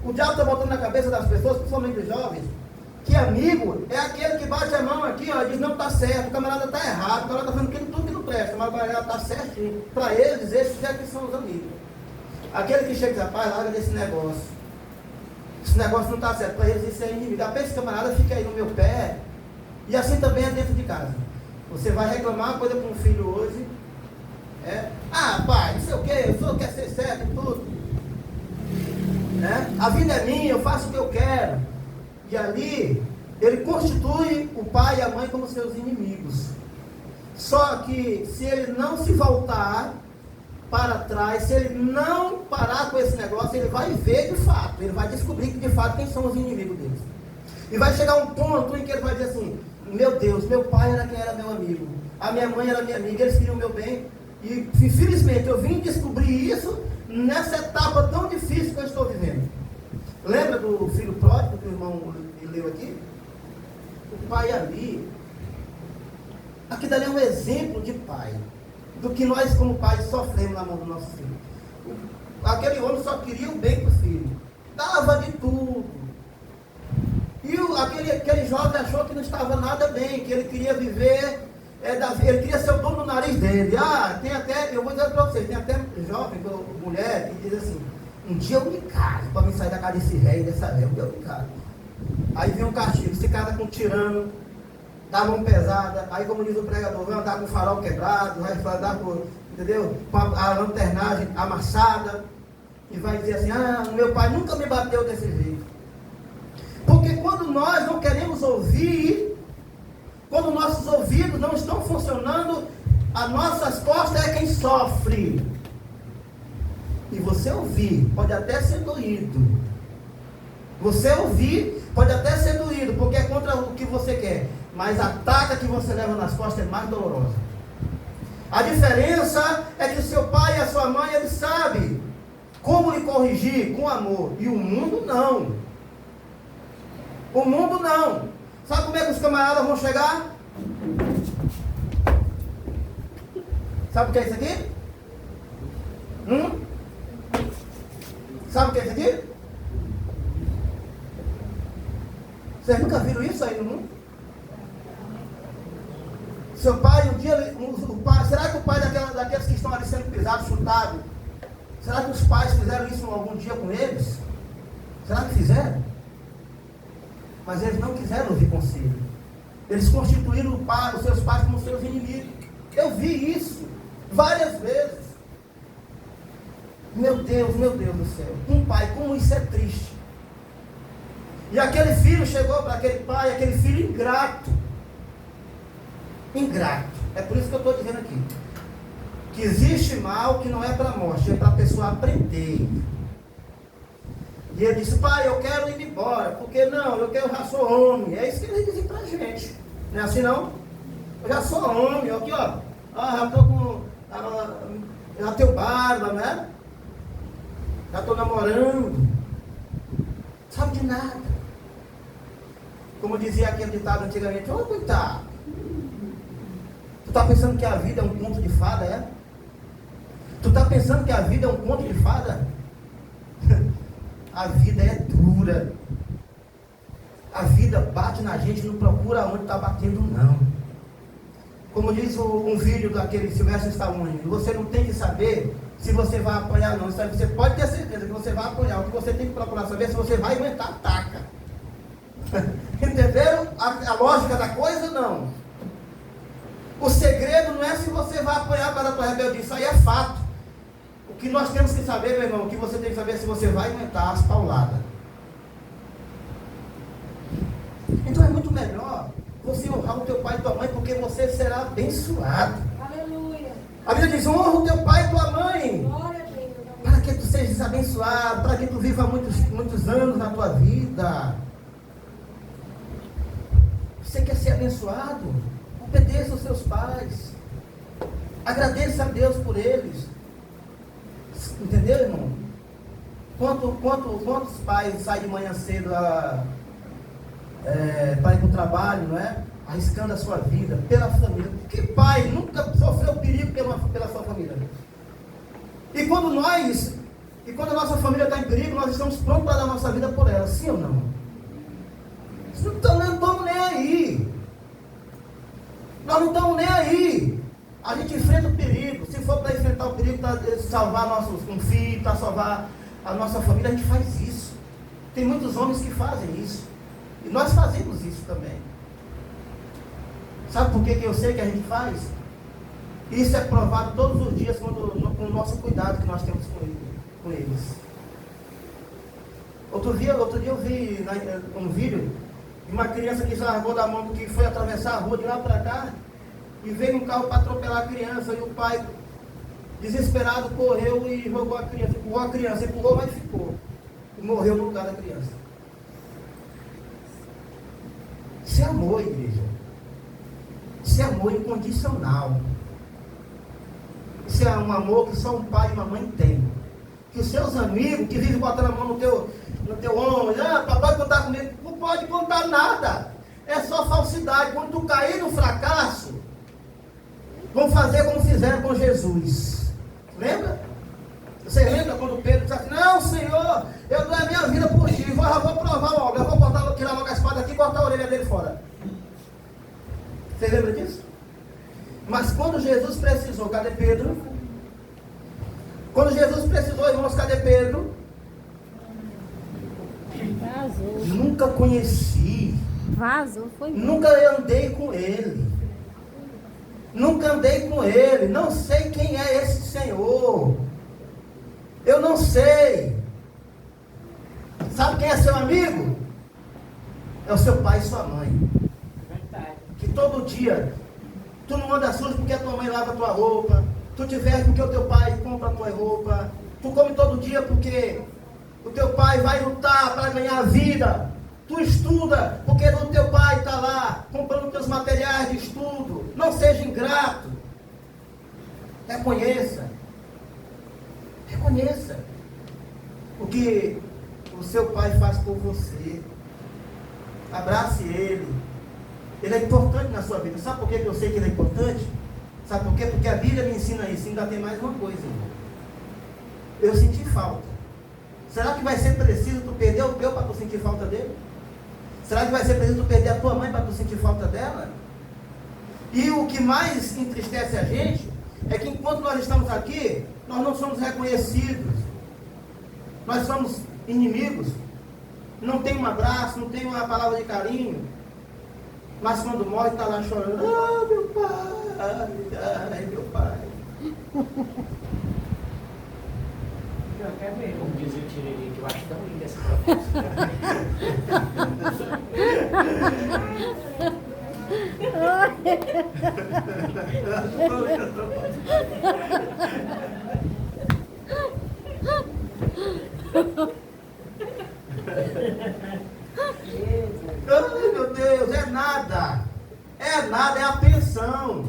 O diabo está botando na cabeça das pessoas, principalmente os jovens, que amigo é aquele que bate a mão aqui, ó, e diz não está certo, o camarada está errado, o camarada está fazendo tudo que não presta, mas o camarada está certinho. Para eles, esses é que são os amigos. Aquele que chega e diz, rapaz, larga desse negócio. Esse negócio não está certo, para eles isso é inimigo. Apenas esse camarada fica aí no meu pé. E assim também é dentro de casa. Você vai reclamar uma coisa com um filho hoje. Ah, pai, não sei o que, o senhor quer ser certo e tudo. A vida é minha, eu faço o que eu quero. E ali, ele constitui o pai e a mãe como seus inimigos. Só que se ele não se voltar para trás, se ele não parar com esse negócio, ele vai ver de fato, ele vai descobrir que de fato quem são os inimigos deles. E vai chegar um ponto em que ele vai dizer assim, meu Deus, meu pai era quem era meu amigo, a minha mãe era minha amiga, eles queriam o meu bem, e infelizmente eu vim descobrir isso nessa etapa tão difícil que eu estou vivendo. Lembra do filho pródigo que o irmão leu aqui? O pai ali, aqui dali é um exemplo de pai, do que nós como pais sofremos na mão do nosso filho. Aquele homem só queria o bem para o filho, dava de tudo. E aquele jovem achou que não estava nada bem, que ele queria viver, ele queria ser o dono do nariz dele. Tem até, eu vou dizer para vocês, tem até jovem, mulher, que diz assim, um dia eu me caso, para me sair da casa desse rei, dessa velha, um dia eu me caso. Aí vem um castigo, se casa com um tirano, dá mão pesada, aí como diz o pregador, vai andar com o farol quebrado, vai andar com, entendeu? Com a lanternagem amassada, e vai dizer assim, o meu pai nunca me bateu desse jeito. Porque quando nós não queremos ouvir, quando nossos ouvidos não estão funcionando, as nossas costas é quem sofre. E você ouvir pode até ser doído. Você ouvir pode até ser doído, porque é contra o que você quer. Mas a taca que você leva nas costas é mais dolorosa. A diferença é que o seu pai e a sua mãe, eles sabem como lhe corrigir com amor. E o mundo não. O mundo não. Sabe como é que os camaradas vão chegar? Sabe o que é isso aqui? Sabe o que é isso aqui? Vocês nunca viram isso aí no mundo? Seu pai, um dia, será que o pai daqueles que estão ali sendo pisados, chutados, será que os pais fizeram isso algum dia com eles? Será que fizeram? Mas eles não quiseram ouvir conselho. Eles constituíram os seus pais como seus inimigos. Eu vi isso várias vezes. Meu Deus do céu. Um pai, como isso é triste. E aquele filho chegou para aquele pai, aquele filho ingrato. Ingrato. É por isso que eu estou dizendo aqui. Que existe mal que não é para a morte, é para a pessoa aprender. E ele disse, pai, eu quero ir embora. Porque não, eu já sou homem. É isso que eles dizem para a gente. Não é assim não? Eu já sou homem, aqui ó. Já estou com. Já tenho barba, né? Já estou namorando. Sabe de nada. Como dizia aquele ditado antigamente, coitado. Tu está pensando que a vida é um conto de fada, é? Tu está pensando que a vida é um conto de fada? A vida é dura. A vida bate na gente, não procura onde está batendo, não. Como diz um vídeo daquele Sylvester Stallone, você não tem que saber se você vai apanhar ou não. Você pode ter certeza que você vai apanhar. O que você tem que procurar saber é se você vai aguentar a taca. Entenderam a lógica da coisa? Não. O segredo não é se você vai apanhar para a tua rebeldia. Isso aí é fato. O que nós temos que saber, meu irmão, o que você tem que saber é se você vai aguentar as pauladas. Então é muito melhor você honrar o teu pai e tua mãe, porque você será abençoado. Aleluia. A Bíblia diz, honra o teu pai e tua mãe. Glória a Deus. Para que tu sejas abençoado, para que tu viva muitos anos na tua vida. Você quer ser abençoado? Obedeça aos seus pais. Agradeça a Deus por eles. Entendeu, irmão? Quantos pais saem de manhã cedo para ir para o trabalho, não é? Arriscando a sua vida pela família. Que pai nunca sofreu perigo pela sua família? E quando a nossa família está em perigo, nós estamos prontos para dar a nossa vida por ela, sim ou não? Nós não estamos nem aí. Nós não estamos nem aí. A gente enfrenta o perigo. Se for para enfrentar o perigo, para salvar um filho, para salvar a nossa família, a gente faz isso. Tem muitos homens que fazem isso. E nós fazemos isso também. Sabe por que eu sei que a gente faz? Isso é provado todos os dias com o nosso cuidado que nós temos com eles. Outro dia eu vi um vídeo de uma criança que largou da mão, que foi atravessar a rua de lá para cá, e veio um carro para atropelar a criança, e o pai, desesperado, correu e jogou a criança, empurrou, mas ficou. E morreu no lugar da criança. Isso é amor, igreja. Isso é amor incondicional. Isso é um amor que só um pai e uma mãe têm. Que os seus amigos que vivem botando a mão no teu ombro, papai contar comigo, não pode contar nada. É só falsidade. Quando tu cair no fracasso, vão fazer como fizeram com Jesus. Lembra? Você lembra quando Pedro disse assim, não, Senhor, eu dou a minha vida por ti, eu vou provar logo, eu vou tirar logo a espada aqui e cortar a orelha dele fora. Você lembra disso? Mas quando Jesus precisou, cadê Pedro? Quando Jesus precisou, irmãos, cadê Pedro? Vazou. Nunca conheci. Vazou, foi mesmo. Nunca andei com ele. Nunca andei com ele. Não sei quem é esse Senhor. Eu não sei. Sabe quem é seu amigo? É o seu pai e sua mãe. Que todo dia tu não anda sujo porque a tua mãe lava a tua roupa. Tu te veste porque o teu pai compra a tua roupa. Tu come todo dia porque o teu pai vai lutar para ganhar a vida. Tu estuda porque o teu pai está lá comprando teus materiais de estudo. Não seja ingrato. Reconheça. Reconheça o que o seu pai faz por você. Abrace ele. Ele é importante na sua vida. Sabe por que eu sei que ele é importante? Sabe por quê? Porque a Bíblia me ensina isso. Ainda tem mais uma coisa, irmão. Eu senti falta. Será que vai ser preciso tu perder o teu para tu sentir falta dele? Será que vai ser preciso tu perder a tua mãe para tu sentir falta dela? E o que mais entristece a gente é que enquanto nós estamos aqui, nós não somos reconhecidos. Nós somos inimigos. Não tem um abraço, não tem uma palavra de carinho. Mas quando morre, está lá chorando. Ah, meu pai, ai, meu pai. Eu quero ver, como diz o Tiririca, que eu acho tão linda essa proposta. Ai, meu Deus, é nada. É nada, é a pensão.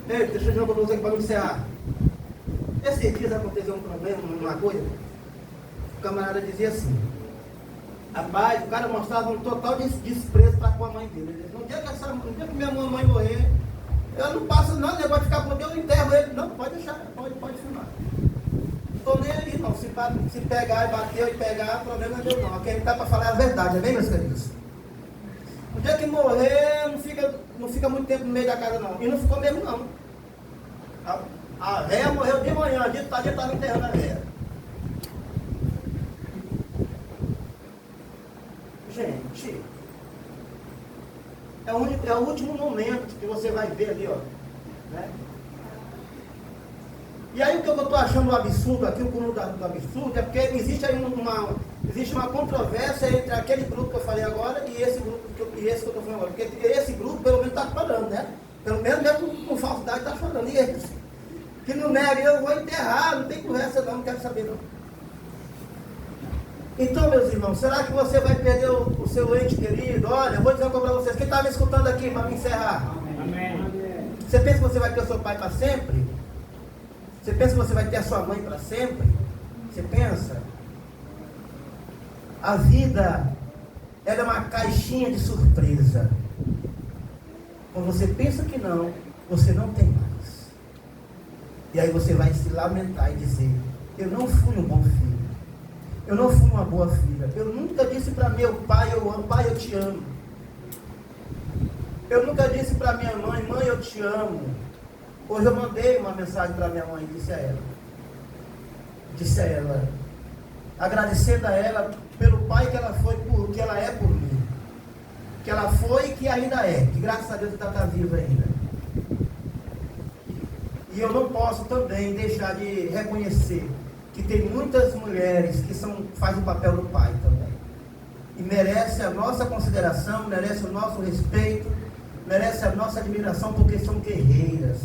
Ei, deixa eu dizer para você aqui para encerrar. Esses dias aconteceu um problema, uma coisa. O camarada dizia assim: rapaz, o cara mostrava um total desprezo para com a mãe dele. Ele disse, no dia que minha mãe morrer, eu não passo não, ele vai ficar com Deus, eu enterro ele. Não, pode deixar, pode filmar. Não estou nem aí, não. Se pegar e bater e pegar, o problema é Deus não. Aqui ele está para falar a verdade, é bem, meus queridos? No dia que morrer, não fica muito tempo no meio da casa, não. E não ficou mesmo, não. A réia morreu de manhã, de tarde estava enterrando a réia. Gente, é o último momento que você vai ver ali, ó. Né? E aí o que eu estou achando um absurdo aqui, o cúmulo do absurdo, é porque existe aí uma controvérsia entre aquele grupo que eu falei agora e esse grupo que eu estou falando agora. Porque esse grupo pelo menos está chorando, né? Pelo menos mesmo com falsidade está chorando. E eles que não nega, eu vou enterrar, não tem conversa não quero saber não. Então, meus irmãos, será que você vai perder o seu ente querido? Olha, eu vou dizer uma coisa para vocês. Quem está me escutando aqui para me encerrar? Amém. Você pensa que você vai ter o seu pai para sempre? Você pensa que você vai ter a sua mãe para sempre? Você pensa? A vida, ela é uma caixinha de surpresa. Quando você pensa que não, você não tem mais. E aí você vai se lamentar e dizer: eu não fui um bom filho. Eu não fui uma boa filha. Eu nunca disse para meu pai: eu amo, pai, eu te amo. Eu nunca disse para minha mãe: mãe, eu te amo. Hoje eu mandei uma mensagem para minha mãe e disse a ela, agradecendo a ela pelo pai que ela foi, que ela é por mim. Que ela foi e que ainda é. Que graças a Deus está viva ainda. E eu não posso também deixar de reconhecer que tem muitas mulheres que fazem o papel do pai também. E merece a nossa consideração, merece o nosso respeito, merece a nossa admiração, porque são guerreiras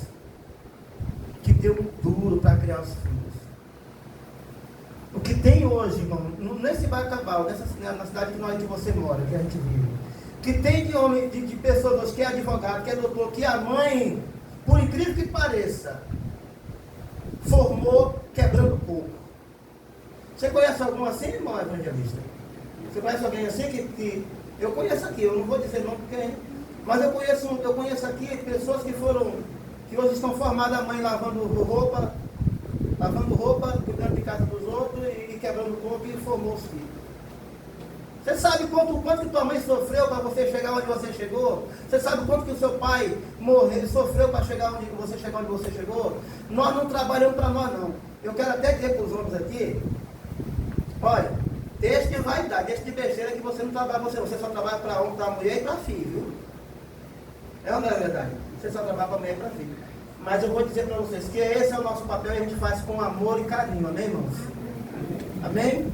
que deu duro para criar os filhos. O que tem hoje, irmão, nesse Bacabal, na cidade que você mora, que a gente vive, que tem de pessoas hoje que é advogado, que é doutor, que a mãe, por incrível que pareça, formou quebrando coco. Você conhece algum assim, irmão evangelista? Você conhece alguém assim que eu conheço aqui, eu não vou dizer não porque, mas eu conheço aqui pessoas que hoje estão formadas, a mãe lavando roupa, cuidando de casa dos outros e quebrando coco, e formou os filhos. Você sabe quanto que tua mãe sofreu para você chegar onde você chegou? Você sabe quanto que o seu pai sofreu para chegar onde você chegou? Nós não trabalhamos para nós, não. Eu quero até dizer para os homens aqui, olha, deixe de vaidade, deixe de besteira, que você não trabalha para você só trabalha para homem, para mulher e para filho, viu? É ou não é verdade? Você só trabalha para mulher e para filho. Mas eu vou dizer para vocês que esse é o nosso papel e a gente faz com amor e carinho, amém, irmãos? Amém?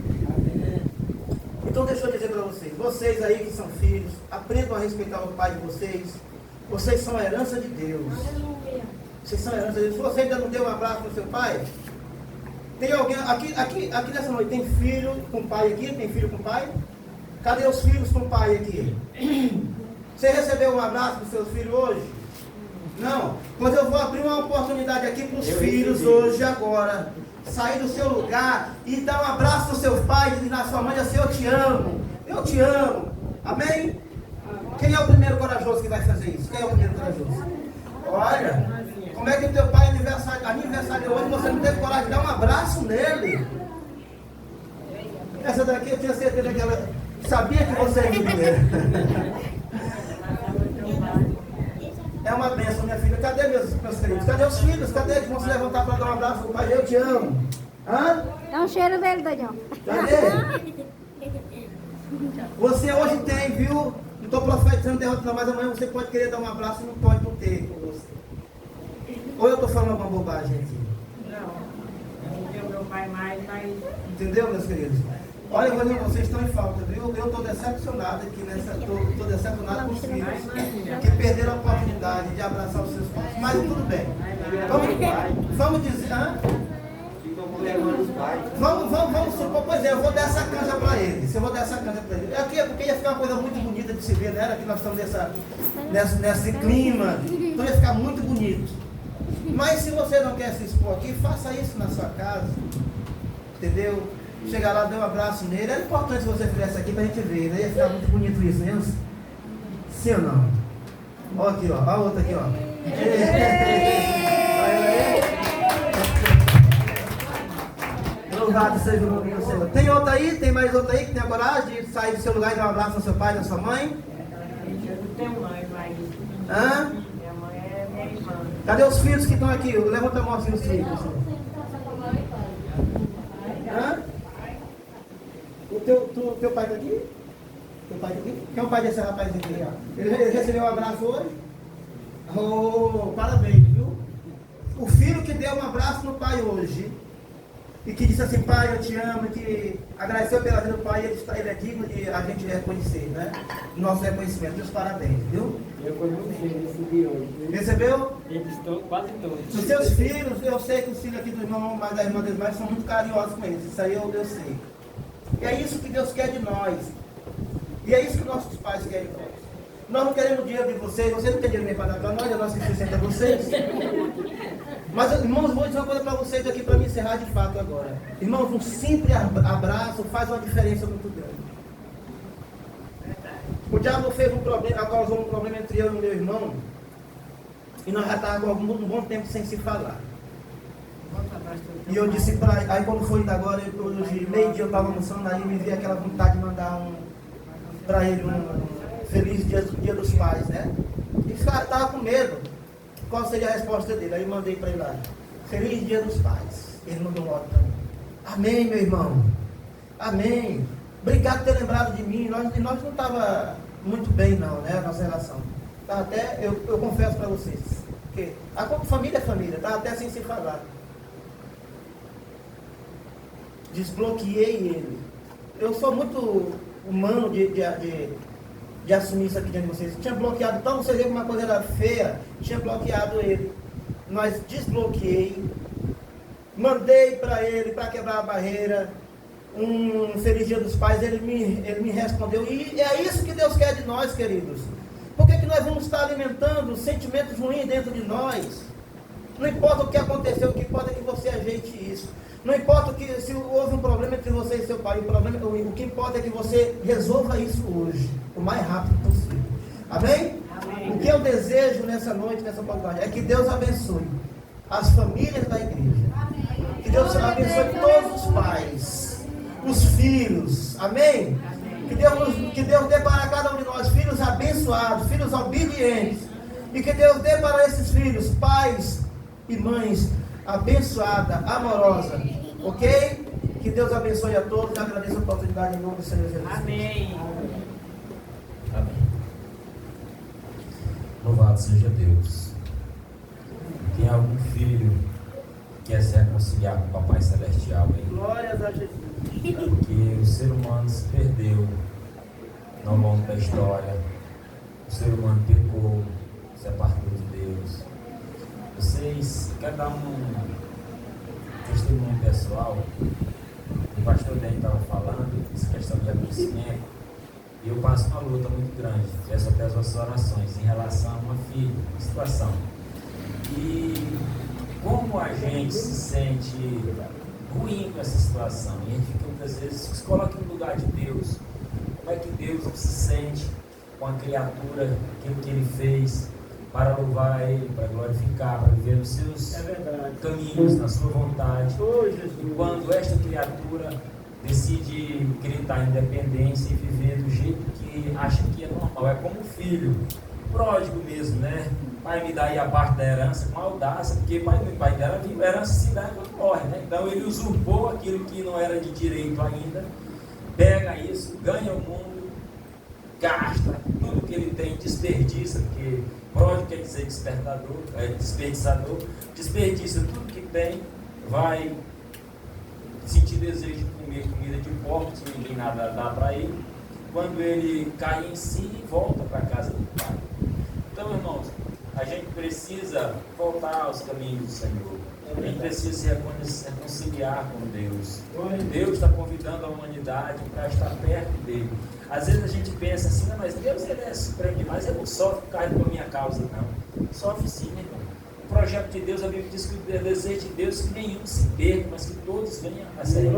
Então deixa eu dizer para vocês aí que são filhos, aprendam a respeitar o pai de vocês. Vocês são a herança de Deus. Vocês são a herança de Deus. Se você ainda não deu um abraço para o seu pai, tem alguém, aqui nessa noite, tem filho com pai aqui? Tem filho com pai? Cadê os filhos com pai aqui? Você recebeu um abraço dos seus filhos hoje? Não. Pois eu vou abrir uma oportunidade aqui para os filhos hoje, agora. Sair do seu lugar e dar um abraço no seu pai e na sua mãe assim: eu te amo, eu te amo. Amém? Quem é o primeiro corajoso que vai fazer isso? Quem é o primeiro corajoso? Olha, como é que o teu pai aniversário hoje, você não teve coragem de dar um abraço nele? Essa daqui eu tinha certeza que ela sabia que você ia primeiro. É uma bênção, minha filha. Cadê meus queridos? Cadê os filhos? Cadê que vão se levantar para dar um abraço pro pai? Eu te amo. Hã? Dá um cheiro dele, Daniel. Cadê? Você hoje tem, viu? Não estou profetizando derrota não, mas amanhã você pode querer dar um abraço e não pode não ter com você. Ou eu estou falando alguma bobagem aqui? Não. Entendeu meu pai mais, mas... Entendeu, meus queridos? Olha, vocês estão em falta, viu? Eu estou decepcionado aqui estou decepcionado com os filhos que perderam a oportunidade de abraçar os seus pais. Mas tudo bem. Vamos dizer. Vamos supor, pois é, eu vou dar essa canja para eles. Eu vou dar essa canja para eles. Aqui é porque ia ficar uma coisa muito bonita de se ver, né? Aqui nós estamos nesse clima. Então ia ficar muito bonito. Mas se você não quer se expor aqui, faça isso na sua casa. Entendeu? Chegar lá, dê um abraço nele. É importante se você fizesse aqui pra gente ver, né? Ia ficar muito bonito isso, né? Sim ou não? Olha aqui, ó. Olha a outra aqui, ó. Louvado seja o nome do Senhor. Tem outra aí? Tem mais outra aí que tem a coragem de sair do seu lugar e dar um abraço ao seu pai e à sua mãe? Eu não tenho mãe, mas... Hã? Minha mãe é minha irmã. Cadê os filhos que estão aqui? Levanta a mão assim, os filhos. Hã? O teu pai está aqui? Teu pai está aqui? Quem é o pai desse rapaz aqui? Ele recebeu um abraço hoje? Oh, parabéns, viu? O filho que deu um abraço no pai hoje e que disse assim: pai, eu te amo, que agradeceu pela vida do pai, ele é digno de a gente reconhecer, né? Nosso reconhecimento. Meus parabéns, viu? Eu fui muito feliz, recebi hoje. Recebeu? Eles estão quase todos. Os seus filhos, eu sei que os filhos aqui do irmão, mas da irmã deles mais são muito carinhosos com eles. Isso aí eu sei. E é isso que Deus quer de nós. E é isso que nossos pais querem de nós. Nós não queremos dinheiro de vocês não tem dinheiro nem para dar para nós, é nós que sustenta vocês. Mas, irmãos, vou dizer uma coisa para vocês aqui para me encerrar de fato agora. Irmãos, um simples abraço faz uma diferença muito grande. O diabo causou um problema entre eu e o meu irmão, e nós já estávamos há um bom tempo sem se falar. E eu disse para aí quando foi agora, hoje, meio-dia eu estava almoçando, aí me veio aquela vontade de mandar para ele um feliz dia dos pais, né? E estava com medo. Qual seria a resposta dele? Aí eu mandei para ele lá, feliz dia dos pais. Ele mandou um áudio para mim. Amém, meu irmão. Amém. Obrigado por ter lembrado de mim. Nós não estava muito bem não, né? A nossa relação. Tá até, eu confesso para vocês, que a família é família, estava até sem se falar. Desbloqueei ele. Eu sou muito humano de assumir isso aqui diante de vocês. Tinha bloqueado, então você vê que uma coisa era feia, tinha bloqueado ele. Nós desbloqueei, mandei para ele, para quebrar a barreira, um feliz dia dos pais, ele me respondeu. E é isso que Deus quer de nós, queridos. Por que nós vamos estar alimentando sentimentos ruins dentro de nós? Não importa o que aconteceu, o que importa é que você ajeite isso. Não importa se houve um problema entre você e seu pai, o que importa é que você resolva isso hoje, o mais rápido possível. Amém? Amém. O que eu desejo nessa noite, nessa oportunidade, é que Deus abençoe as famílias da igreja. Amém. Que Deus abençoe todos os pais, os filhos. Amém? Que Deus dê para cada um de nós filhos abençoados, filhos obedientes. E que Deus dê para esses filhos pais e mães abençoada, amorosa, ok? Que Deus abençoe a todos. Eu agradeço a oportunidade em nome do Senhor Jesus. Amém. Amém. Louvado seja Deus. Tem algum filho que quer se reconciliar com o Papai Celestial aí? Glórias a Jesus. Porque o ser humano se perdeu ao longo da história. O ser humano pecou, se apartou de Deus. Vocês, cada um testemunho pessoal, o pastor Dan estava falando, essa questão de adoecimento, e eu passo uma luta muito grande, peço até as vossas orações, em relação a uma filha, uma situação. E como a gente se sente ruim com essa situação, e a gente fica muitas vezes, se coloca no lugar de Deus, como é que Deus se sente com a criatura, aquilo que Ele fez, para louvar Ele, para glorificar, para viver nos seus caminhos, na sua vontade. E quando esta criatura decide gritar independência e viver do jeito que acha que é normal, é como o filho pródigo mesmo, né? Pai, me dá aí a parte da herança, com audácia, porque pai dela viu, a herança se dá quando morre, né? Então ele usurpou aquilo que não era de direito ainda, pega isso, ganha o mundo, gasta tudo que ele tem, desperdiça, porque pródigo quer dizer desperdiçador, desperdiça tudo que tem, vai sentir desejo de comer comida de porco, se ninguém nada dá para ele. Quando ele cai em si, volta para a casa do Pai. Então, irmãos, a gente precisa voltar aos caminhos do Senhor. A gente precisa se reconciliar com Deus. Deus está convidando a humanidade para estar perto dele. Às vezes a gente pensa assim, não, mas Deus ele é supremo demais, ele não sofre por causa da minha causa, não. Sofre sim, né, irmão? O projeto de Deus, a Bíblia diz que o desejo de Deus é que nenhum se perca, mas que todos venham a ser.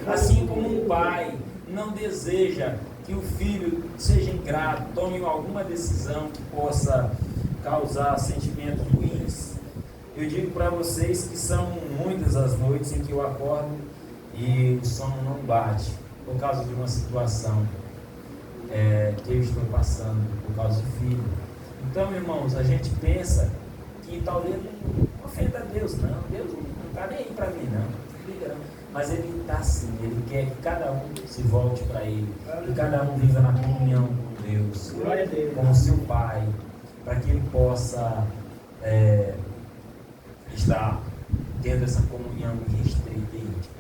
Assim como um pai não deseja que o filho seja ingrato, tome alguma decisão que possa causar sentimentos ruins. Eu digo para vocês que são muitas as noites em que eu acordo e o sono não bate por causa de uma situação que eu estou passando, por causa do filho. Então, irmãos, a gente pensa que talvez não ofenda a Deus, não. Deus não está nem aí para mim, não. Mas Ele está assim, Ele quer que cada um se volte para Ele, que cada um viva na comunhão com Deus, com o seu Pai, para que Ele possa estar tendo essa comunhão restrita e íntima.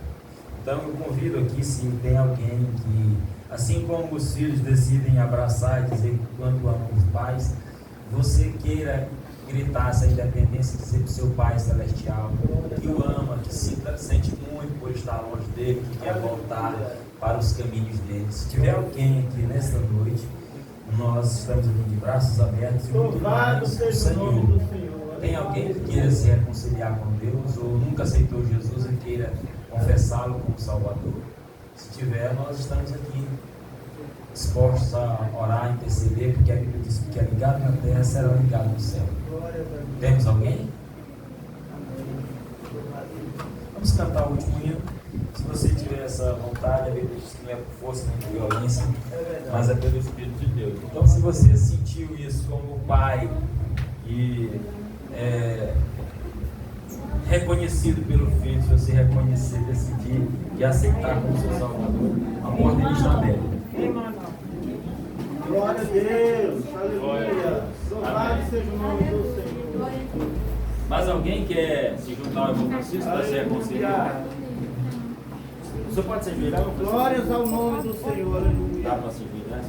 Então eu convido aqui, se tem alguém que, assim como os filhos decidem abraçar e dizer quanto amam os pais, você queira gritar essa independência, dizer para o seu Pai Celestial que o ama, que sente muito por estar longe dele, que quer voltar para os caminhos dele. Se tiver alguém aqui nesta noite, nós estamos aqui de braços abertos e muito mais o Senhor. Tem alguém que queira se reconciliar com Deus ou nunca aceitou Jesus e queira confessá-lo como Salvador? Se tiver, nós estamos aqui dispostos a orar, interceder, porque a Bíblia diz que é ligado na terra será ligado no céu. Temos alguém? vamos cantar o último hino. Se você tiver essa vontade, a Bíblia diz que não é por força nem por violência, mas é pelo Espírito de Deus. Então, se você sentiu isso como pai e reconhecido pelo Filho, se você reconhecer, decidir e aceitar como seu Salvador, a porta está aberta. Glória a Deus, aleluia. Louvado seja o nome do Senhor. Mas alguém quer se juntar ao irmão Francisco para ser aconselhado? Você pode se ajoelhar? Glórias ao nome do Senhor, aleluia. Dá para se ajoelhar?